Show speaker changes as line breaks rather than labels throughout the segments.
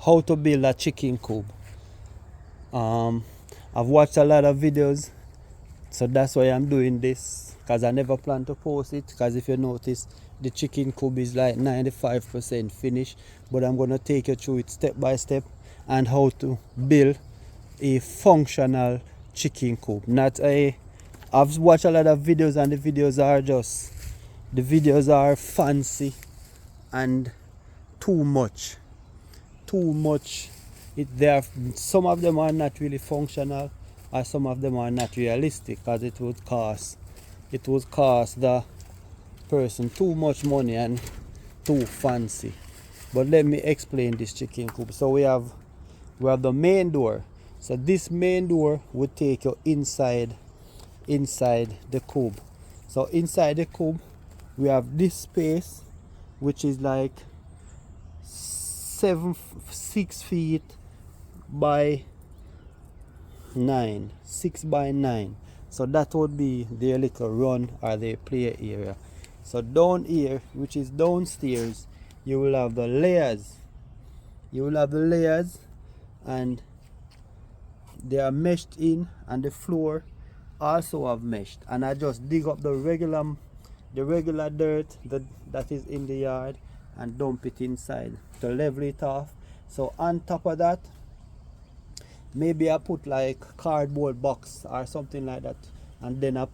how to build a chicken coop. I've watched a lot of videos, so that's why I'm doing this, because I never plan to post it, because if you notice the chicken coop is like 95% finished, but I'm going to take you through it step by step and how to build a functional chicken coop. Not a I've watched a lot of videos and the videos are fancy and too much some of them are not really functional, or some of them are not realistic, because it would cost the person too much money and too fancy. But let me explain this chicken coop. So we have the main door. So this main door would take you inside the coop. So inside the coop we have this space, which is like 6 feet by 9, 6 by 9. So that would be their little run or their play area. So down here, which is downstairs, you will have the layers. And they are meshed in, and the floor also have meshed. And I just dig up the regular dirt that is in the yard and dump it inside to level it off. So on top of that, maybe I put like cardboard box or something like that, and then I'm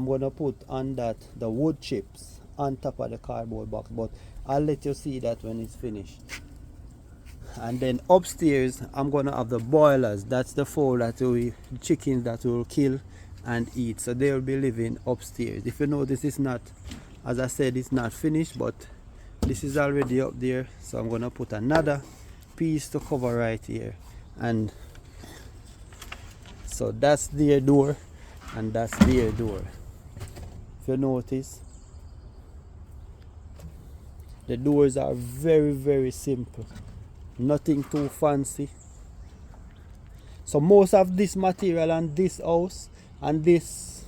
gonna put on that the wood chips on top of the cardboard box, but I'll let you see that when it's finished. And then upstairs I'm gonna have the boilers. That's the fowl chickens that will kill and eat, so they'll be living upstairs. If you notice, it's not, as I said, it's not finished, but this is already up there, so I'm gonna put another piece to cover right here. And so that's their door and that's their door. If you notice, the doors are very, very simple, nothing too fancy. So most of this material and this house and this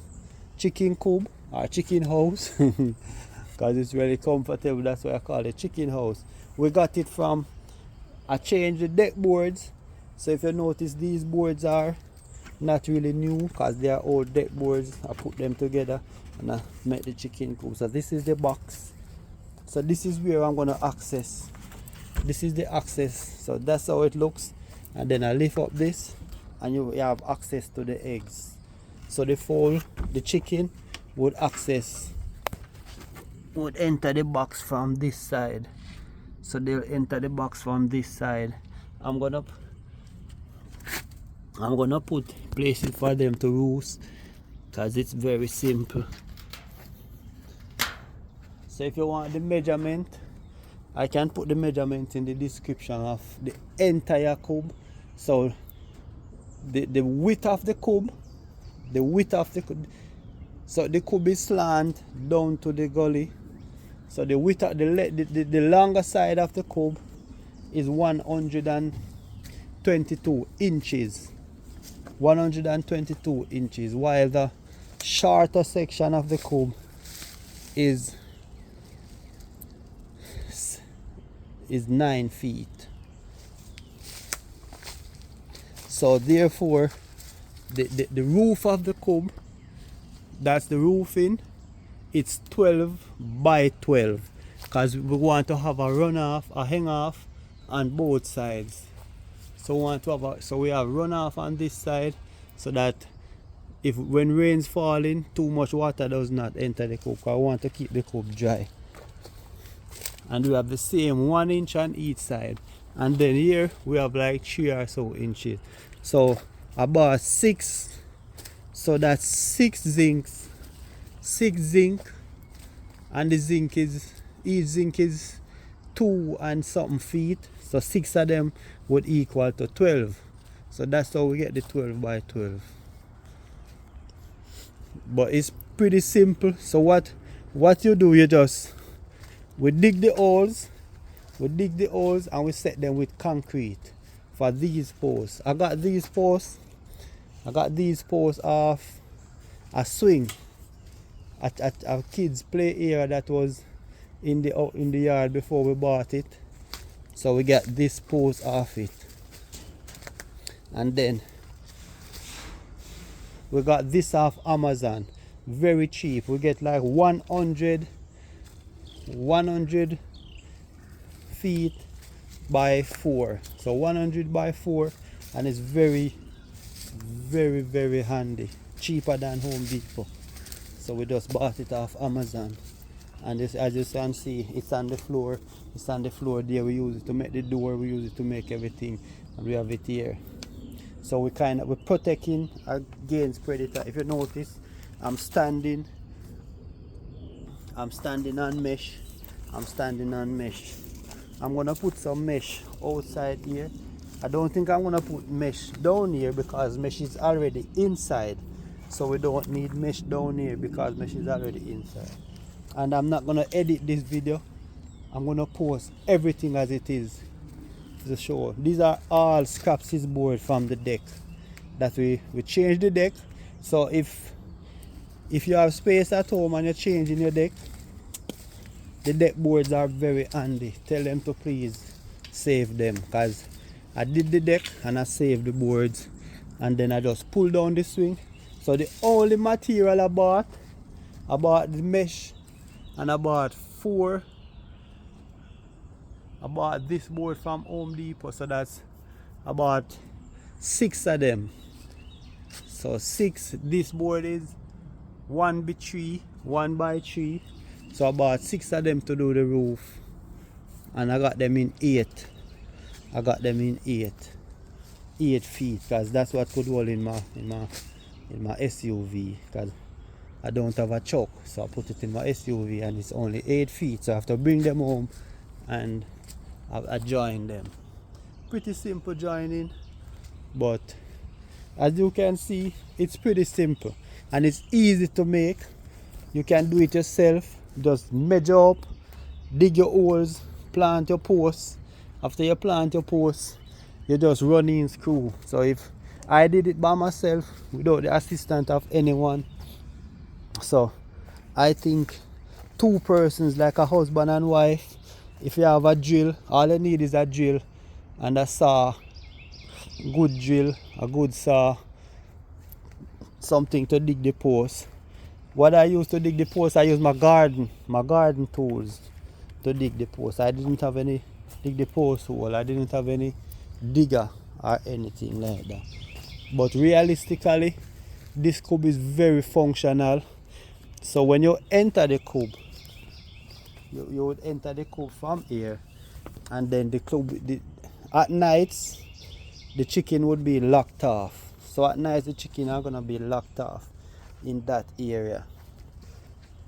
chicken coop or chicken house, because it's really comfortable, that's why I call it chicken house. We got it from, I changed the deck boards. So if you notice, these boards are not really new, because they are old deck boards. I put them together and I make the chicken coop. So this is the box. So this is where I'm going to access. This is the access. So that's how it looks. And then I lift up this and you have access to the eggs. So the chicken would enter the box from this side. So they'll enter the box from this side. I'm gonna put places for them to roost, because it's very simple. So if you want the measurement, I can put the measurement in the description of the entire coop. So the width of the coop, so the coop is slant down to the gully. So the width of the longer side of the coop is 122 inches. 122 inches, while the shorter section of the coop is 9 feet. So therefore the roof of the coop, that's the roofing, it's 12 by 12, because we want to have a runoff, a hang off on both sides. So we have runoff on this side, so that when rain's falling, too much water does not enter the coop. I want to keep the coop dry. And we have the same 1 inch on each side. And then here we have like 3 or so inches. So about 6. So that's 6 zincs. 6 zinc, and the zinc is, each zinc is 2 and something feet. So 6 of them would equal to 12. So that's how we get the 12 by 12. But it's pretty simple. So what you do, we dig the holes and we set them with concrete for these posts. I got these posts off a swing at a kids play area that was in the yard before we bought it. So we get this post off it, and then we got this off Amazon, very cheap. We get like 100 feet by 4, so 100 by 4, and it's very handy, cheaper than Home Depot. So we just bought it off Amazon, and this, as you can see, it's on the floor. It's on the floor there. We use it to make the door, we use it to make everything, and we have it here. So we're protecting against predator. If you notice, I'm standing on mesh. I'm gonna put some mesh outside here. I don't think I'm gonna put mesh down here because mesh is already inside. So we don't need mesh down here because mesh is already inside. And I'm not gonna edit this video. I'm gonna post everything as it is to show. These are all Scrapsys board from the deck that we changed the deck. So if you have space at home and you're changing your deck, the deck boards are very handy. Tell them to please save them, because I did the deck and I saved the boards, and then I just pulled down the swing. So the only material I bought the mesh, and I bought this board from Home Depot, so that's about 6 of them. So 6, this board is 1 by 3. So I bought 6 of them to do the roof, and I got them in 8. I got them in 8 feet, because that's what could hold in my SUV, because I don't have a chuck. So I put it in my SUV, and it's only 8 feet, so I have to bring them home and I join them. Pretty simple joining, but as you can see, it's pretty simple and it's easy to make. You can do it yourself. Just measure up, dig your holes, plant your posts. After you plant your posts, you just run in screw. So if I did it by myself without the assistance of anyone, so I think 2 persons, like a husband and wife, if you have a drill, all you need is a drill and a saw, good drill, a good saw, something to dig the post. What I used to dig the post, I use my garden tools to dig the post. I didn't have any dig the post hole. I didn't have any digger or anything like that. But realistically, this cube is very functional. So when you enter the cube, you would enter the cube from here, and then the cube, at nights the chicken would be locked off. So at night the chicken are gonna be locked off in that area,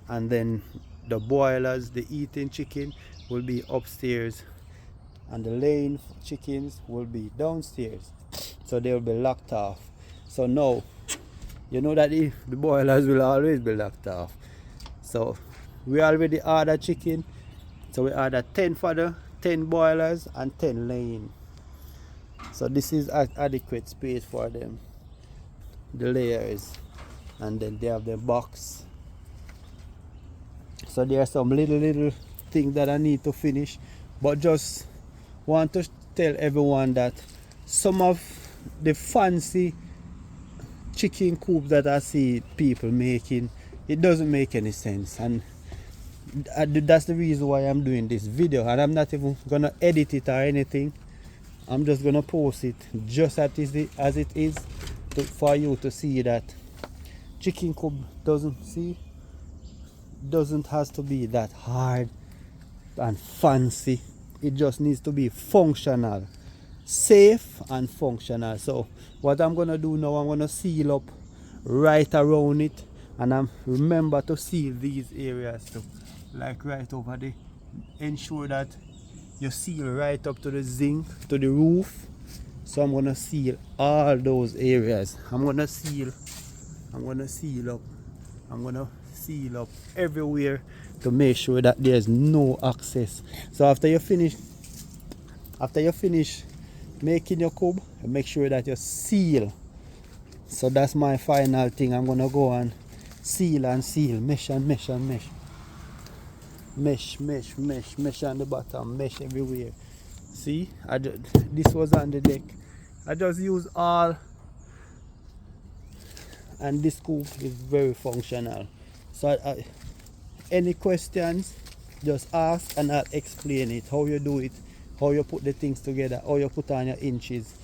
and then the boilers, the eating chicken, will be upstairs, and the laying chickens will be downstairs, so they will be locked off. So now you know that the boilers will always be locked off. So we already ordered chicken, so we ordered 10 fodder, 10 boilers and 10 laying. So this is adequate space for them, the layers, and then they have the box. So there are some little things that I need to finish, but just want to tell everyone that some of the fancy chicken coops that I see people making, it doesn't make any sense, and that's the reason why I'm doing this video. And I'm not even gonna edit it or anything. I'm just gonna post it just as it is for you to see that chicken coop doesn't have to be that hard and fancy. It just needs to be functional, safe and functional. So what I'm gonna do now, I'm gonna seal up right around it, and remember to seal these areas too, like right over there. Ensure that you seal right up to the zinc, to the roof. So I'm gonna seal all those areas. I'm gonna seal up everywhere to make sure that there's no access. So after you finish making your cube, make sure that you seal. So that's my final thing. I'm gonna go and seal, mesh and mesh and mesh. Mesh on the bottom, mesh everywhere. See, this was on the deck. I just use all, and this scoop is very functional. So any questions, just ask and I'll explain it, how you do it, how you put the things together, how you put on your inches.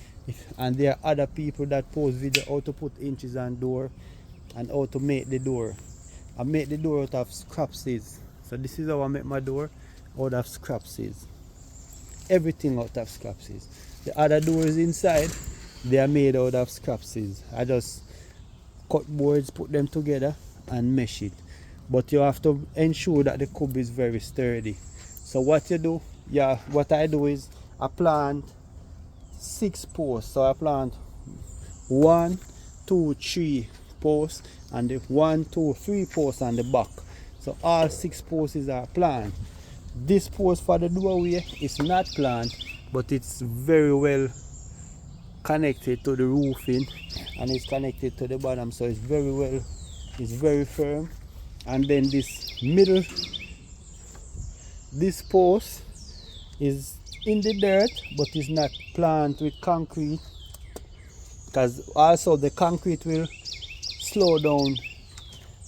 And there are other people that post video how to put inches on door and how to make the door. I make the door out of scrapsies. So this is how I make my door, out of scrapsies. Everything out of scrapsies. The other doors inside, they are made out of scrapsies. I just cut boards, put them together and mesh it. But you have to ensure that the cube is very sturdy. So what you do, what I do is I plant 6 posts. So I plant 1, 2, 3 posts and the 1, 2, 3 posts on the back. So all 6 posts are planted. This post for the doorway is not planted, but it's very well connected to the roofing and it's connected to the bottom, so it's very well, it's very firm. And then this middle, this post is in the dirt but is not planted with concrete, because also the concrete will slow down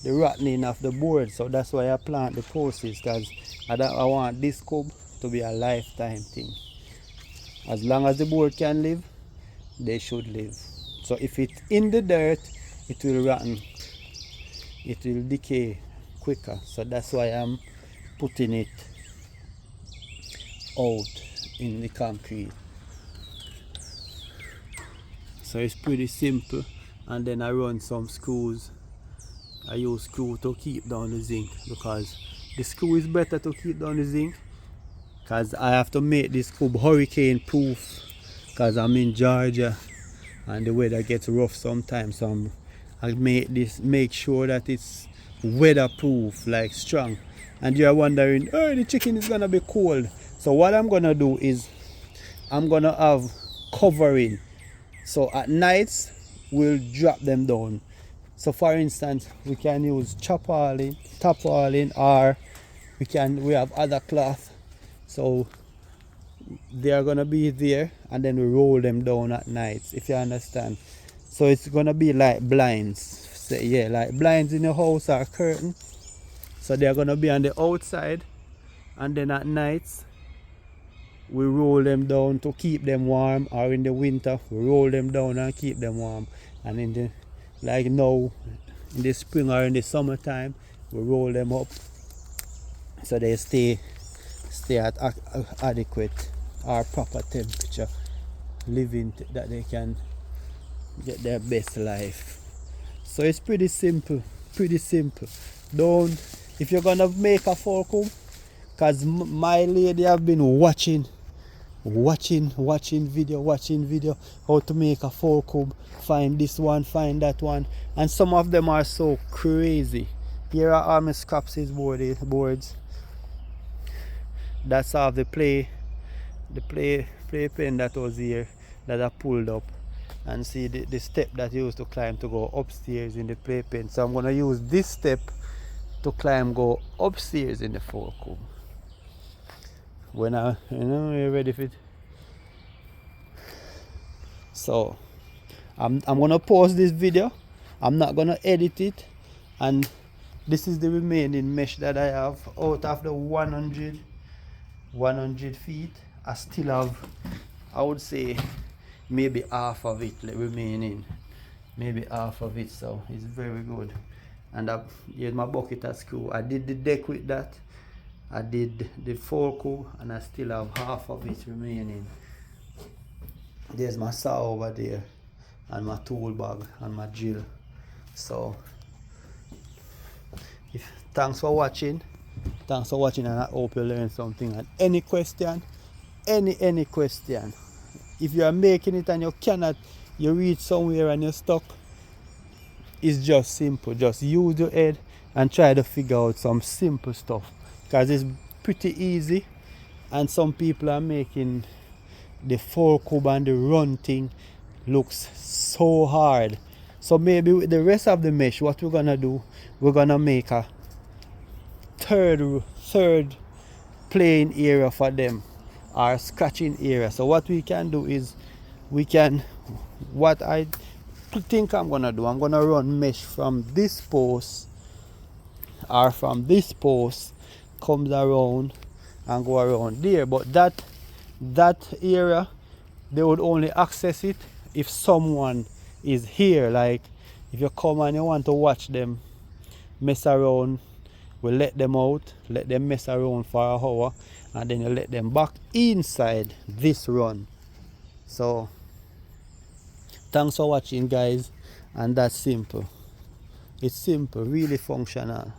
the rotting of the board. So that's why I plant the posts, because I want this cube to be a lifetime thing. As long as the board can live, they should live. So if it's in the dirt, it will rotten, it will decay quicker. So that's why I'm putting it out in the concrete. So it's pretty simple. And then I run some screws. I use screw to keep down the zinc, because the screw is better to keep down the zinc, because I have to make this cube hurricane proof, because I'm in Georgia and the weather gets rough sometimes. So I make sure that it's weatherproof, like strong. And you're wondering, oh, the chicken is gonna be cold. So what I'm gonna do is I'm gonna have covering. So at nights we'll drop them down. So for instance, we can use tarpaulin, or we have other cloth. So they are gonna be there, and then we roll them down at nights, if you understand. So it's gonna be like blinds. Say, yeah, like blinds in your house or curtain. So they're gonna be on the outside, and then at nights we roll them down to keep them warm, or in the winter we roll them down and keep them warm. And in the, like now in the spring or in the summertime, we roll them up so they stay at adequate or proper temperature, living that they can get their best life. So it's pretty simple, pretty simple. Don't, if you're gonna make a fulcrum, because my lady have been watching video how to make a fulcrum, find this one, find that one, and some of them are so crazy. Here are all my scrapsies boards. That's all the play pen that was here that I pulled up, and see the step that you used to climb to go upstairs in the playpen. So I'm gonna use this step to go upstairs in the fulcrum. When you're ready for it. So I'm gonna pause this video. I'm not gonna edit it, and this is the remaining mesh that I have out of the 100 feet. I still have, I would say, maybe half of it remaining, maybe half of it. So it's very good. And here's my bucket and screw. I did the deck with that. I did the fulcrum, and I still have half of it remaining. There's my saw over there, and my tool bag and my drill. So thanks for watching, and I hope you learned something. And any question, any question, if you are making it and you reach somewhere and you're stuck, it's just simple. Just use your head and try to figure out some simple stuff, because it's pretty easy. And some people are making the fulcrum and the run thing looks so hard. So maybe with the rest of the mesh, what we're gonna do, we're gonna make a third playing area for them, or scratching area. So what we can do is we can, what I think I'm gonna do, I'm gonna run mesh from this post, or from this post comes around and go around there. But that area, they would only access it if someone is here. Like if you come and you want to watch them mess around, we let them out, let them mess around for an hour, and then you let them back inside this run. So thanks for watching, guys, and that's simple. It's simple, really functional.